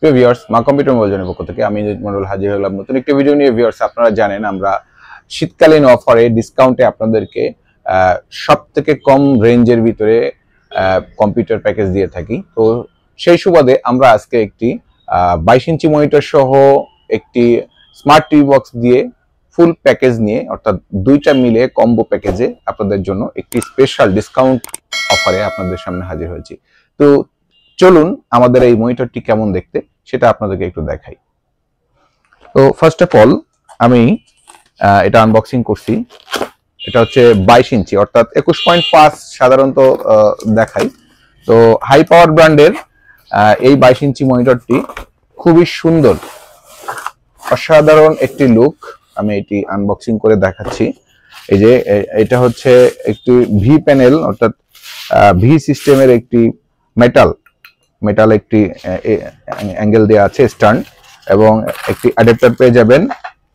প্রিয় ভিউয়ার্স, মা computer mobile জনের পক্ষ থেকে আমি জিৎ মন্ডল হাজির হলাম নতুন একটি ভিডিও নিয়ে। ভিউয়ার্স, আপনারা জানেন আমরা শীতকালীন অফারে ডিসকাউন্টে আপনাদেরকে সবথেকে কম রেঞ্জের ভিতরে কম্পিউটার প্যাকেজ দিয়ে থাকি। তো সেই সুবাদে আমরা আজকে একটি 22 ইঞ্চি মনিটর সহ একটি স্মার্ট টিভি বক্স দিয়ে ফুল প্যাকেজ নিয়ে, অর্থাৎ দুইটা মিলে কম্বো প্যাকেজে আপনাদের জন্য একটি স্পেশাল ডিসকাউন্ট অফারে আপনাদের সামনে হাজির হয়েছি। তো চলুন আমাদের এই মনিটরটি কেমন দেখতে সেটা আপনাদেরকে একটু দেখাই। তো ফার্স্ট অফ অল আমি এটা আনবক্সিং করছি। এটা হচ্ছে 22 ইঞ্চি অর্থাৎ 21.5 সাধারণত দেখাই। তো হাই পাওয়ার ব্র্যান্ডের এই 22 ইঞ্চি মনিটরটি খুবই সুন্দর, অসাধারণ একটি লুক। আমি এটি আনবক্সিং করে দেখাচ্ছি। এই যে এটা হচ্ছে একটি ভি প্যানেল অর্থাৎ ভি সিস্টেমের একটি মেটাল একটি অ্যাঙ্গেল দেওয়া আছে স্ট্যান্ড, এবং একটি অ্যাডাপ্টার পেয়ে যাবেন,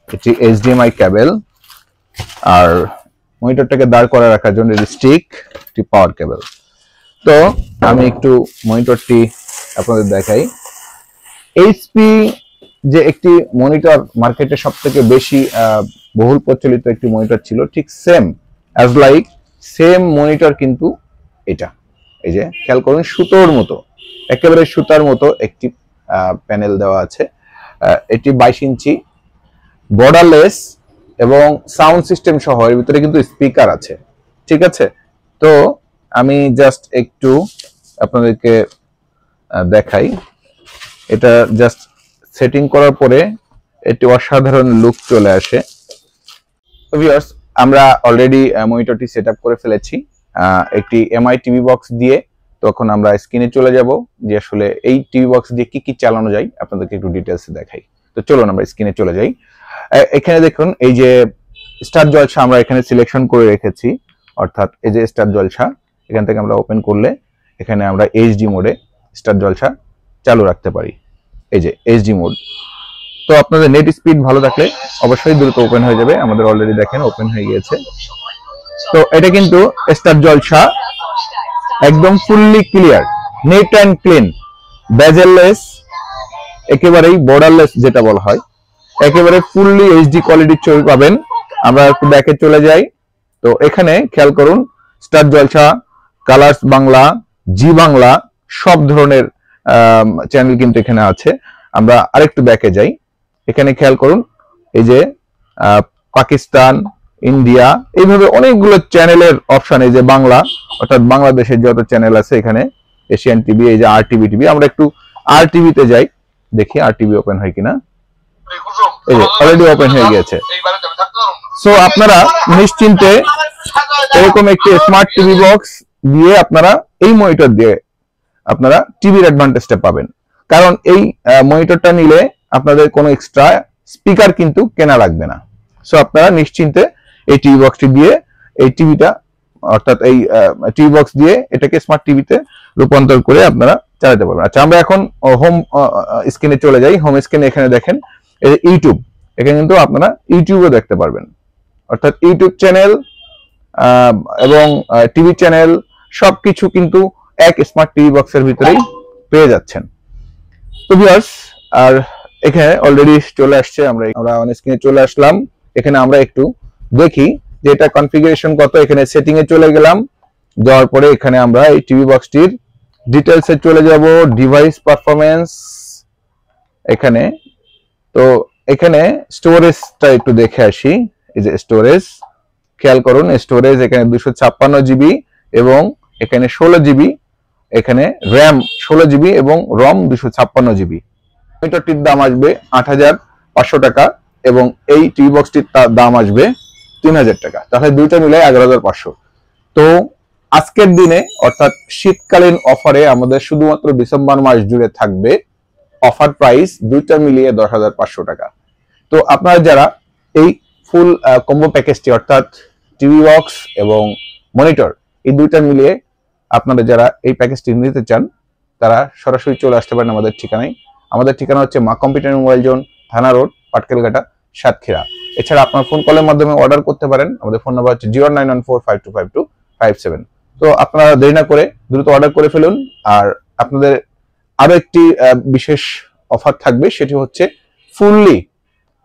একটি এইচডিএমআই কেবল, আর মনিটরটাকে দাঁড় করে রাখার জন্য স্টিক, একটি পাওয়ার কেবল। তো আমি একটু মনিটরটি আপনাদের দেখাই। এইচপি যে একটি মনিটর মার্কেটে সবথেকে বেশি বহুল প্রচলিত একটি মনিটর ছিল, ঠিক সেম মনিটর কিন্তু এটা। এই যে খেয়াল করুন, সুতোর মতো, একেবারে সুতার মতো একটি প্যানেল দেওয়া আছে। এটি 22 ইঞ্চি, বর্ডারলেস এবং সাউন্ড সিস্টেম সহ, এর ভিতরে কিন্তু স্পিকার আছে। ঠিক আছে, তো আমি জাস্ট একটু আপনাদেরকে দেখাই। এটা জাস্ট সেটিং করার পরে একটি অসাধারণ লুক চলে আসে। তো ভিউয়ার্স, আমরা অলরেডি মনিটরটি সেটআপ করে ফেলেছি একটি এমআই টিভি বক্স দিয়ে। তখন আমরা স্ক্রিনে চলে যাব যে আসলে এই টিভি বক্স দিয়ে কি কি চালানো যায় আপনাদেরকে একটু ডিটেইলসে দেখাই। তো চলুন আমরা স্ক্রিনে চলে যাই। এখানে দেখুন, এই যে স্টার জলসা আমরা এখানে সিলেকশন করে রেখেছি, অর্থাৎ এই যে স্টার জলসা, এখান থেকে আমরা ওপেন করলে এখানে আমরা এইচডি মোডে স্টার জলসা চালু রাখতে পারি। এই যে এইচডি মোড। তো আপনাদের নেট স্পিড ভালো থাকলে অবশ্যই দ্রুত ওপেন হয়ে যাবে। আমাদের অলরেডি দেখেন ওপেন হয়ে গিয়েছে। তো এটা কিন্তু স্টার জলসা, একদম fully clear, net and clean, bezel-less, একেবারেই বর্ডারলেস যেটা বলা হয়, একেবারে ফুললি এইচডি কোয়ালিটির ছবি পাবেন। আমরা একটু ব্যাকে চলে যাই। তো এখানে খেয়াল করুন, স্টার জলসা, কালার্স বাংলা, জি বাংলা, সব ধরনের চ্যানেল কিন্তু এখানে আছে। আমরা আরেকটু ব্যাকে যাই। এখানে খেয়াল করুন, এই যে পাকিস্তান, ইন্ডিয়া, এইভাবে অনেকগুলো চ্যানেলের অপশন। এই যে বাংলা, অর্থাৎ বাংলাদেশের যত চ্যানেল আছে এখানে, এশিয়ান টিভি, এই যে আর টিভি। আমরা একটু আর টিভিতে যাই, দেখি আর টিভি ওপেন হয় কিনা। এই যে অলরেডি ওপেন হয়ে গিয়েছে। সো আপনারা নিশ্চিন্তে এরকম একটি স্মার্ট টিভি বক্স দিয়ে আপনারা এই মনিটর দিয়ে আপনারা টিভির অ্যাডভান্টেজটা পাবেন। কারণ এই মনিটরটা নিলে আপনাদের কোনো এক্সট্রা স্পিকার কিন্তু কেনা লাগবে না। সো আপনারা নিশ্চিন্তে এই টিভি বক্সটি দিয়ে এই টিভিটা, অর্থাৎ এই টিভি বক্স দিয়ে এটাকে স্মার্ট টিভিতে রূপান্তর করে আপনারা চালাতে পারবেন। আচ্ছা, আমরা এখন হোম স্ক্রিনে চলে যাই। হোম স্ক্রিনে এখানে দেখেন এই ইউটিউব, এখানে কিন্তু আপনারা ইউটিউবও দেখতে পারবেন, অর্থাৎ ইউটিউব চ্যানেল এবং টিভি চ্যানেল সবকিছু কিন্তু এক স্মার্ট টিভি বক্সের ভিতরেই পেয়ে যাচ্ছেন। তো ভিউয়ার্স, আর এখানে অলরেডি চলে আসছে, আমরা অন স্ক্রিনে চলে আসলাম। এখানে আমরা একটু দেখি যে এটা কনফিগারেশন কত। এখানে সেটিং এ চলে গেলাম, যাওয়ার পরে এখানে আমরা এই টিভি বক্সটির ডিটেইলসে চলে যাব, ডিভাইস পারফরম্যান্স এখানে। তো এখানে স্টোরেজটা একটু দেখে আসি। এই যে স্টোরেজ, খেয়াল করুন, স্টোরেজ এখানে 256 জিবি এবং এখানে 16 জিবি, এখানে র্যাম 16 জিবি এবং রম 256 জিবি। মনিটরটির দাম আসবে 8,500 টাকা এবং এই টিভি বক্সটির দাম আসবে 3,000 টাকা। তাহলে দুইটা মিলে 11,500। তো আজকের দিনে অর্থাৎ শীতকালীন অফারে আমাদের শুধুমাত্র ডিসেম্বর মাস জুড়ে থাকবে অফার প্রাইস দুইটা মিলিয়ে 10,500 টাকা। তো আপনারা যারা এই ফুল কম্বো প্যাকেজটি, অর্থাৎ টিভি বক্স এবং মনিটর, এই দুইটা মিলিয়ে আপনারা যারা এই প্যাকেজটি নিতে চান, তারা সরাসরি চলে আসতে পারেন আমাদের ঠিকানায়। আমাদের ঠিকানা হচ্ছে মা কম্পিউটার মোবাইল জোন, থানা রোড, পাটকেলঘাটা, সাতক্ষীরা। এছাড়া আপনার ফোন কলের মাধ্যমে অর্ডার করতে পারেন। আমাদের ফোন নাম্বার হচ্ছে 0914525257। তো আপনারা দেরি না করে দ্রুত অর্ডার করে ফেলুন। আর আপনাদের আরো একটি বিশেষ অফার থাকবে, সেটি হচ্ছে ফুললি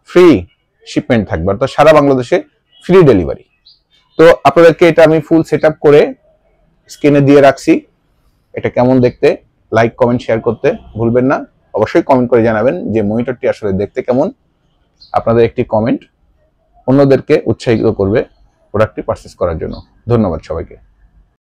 ফ্রি শিপমেন্ট থাকবে, অর্থাৎ সারা বাংলাদেশে ফ্রি ডেলিভারি। তো আপনাদেরকে এটা আমি ফুল সেট আপ করে স্ক্রিনে দিয়ে রাখছি। এটা কেমন দেখতে, লাইক কমেন্ট শেয়ার করতে ভুলবেন না। অবশ্যই কমেন্ট করে জানাবেন যে মনিটরটি আসলে দেখতে কেমন। আপনাদের একটি কমেন্ট অন্যদেরকে উৎসাহিত করবে প্রোডাক্টটি পারচেস করার জন্য। ধন্যবাদ সবাইকে।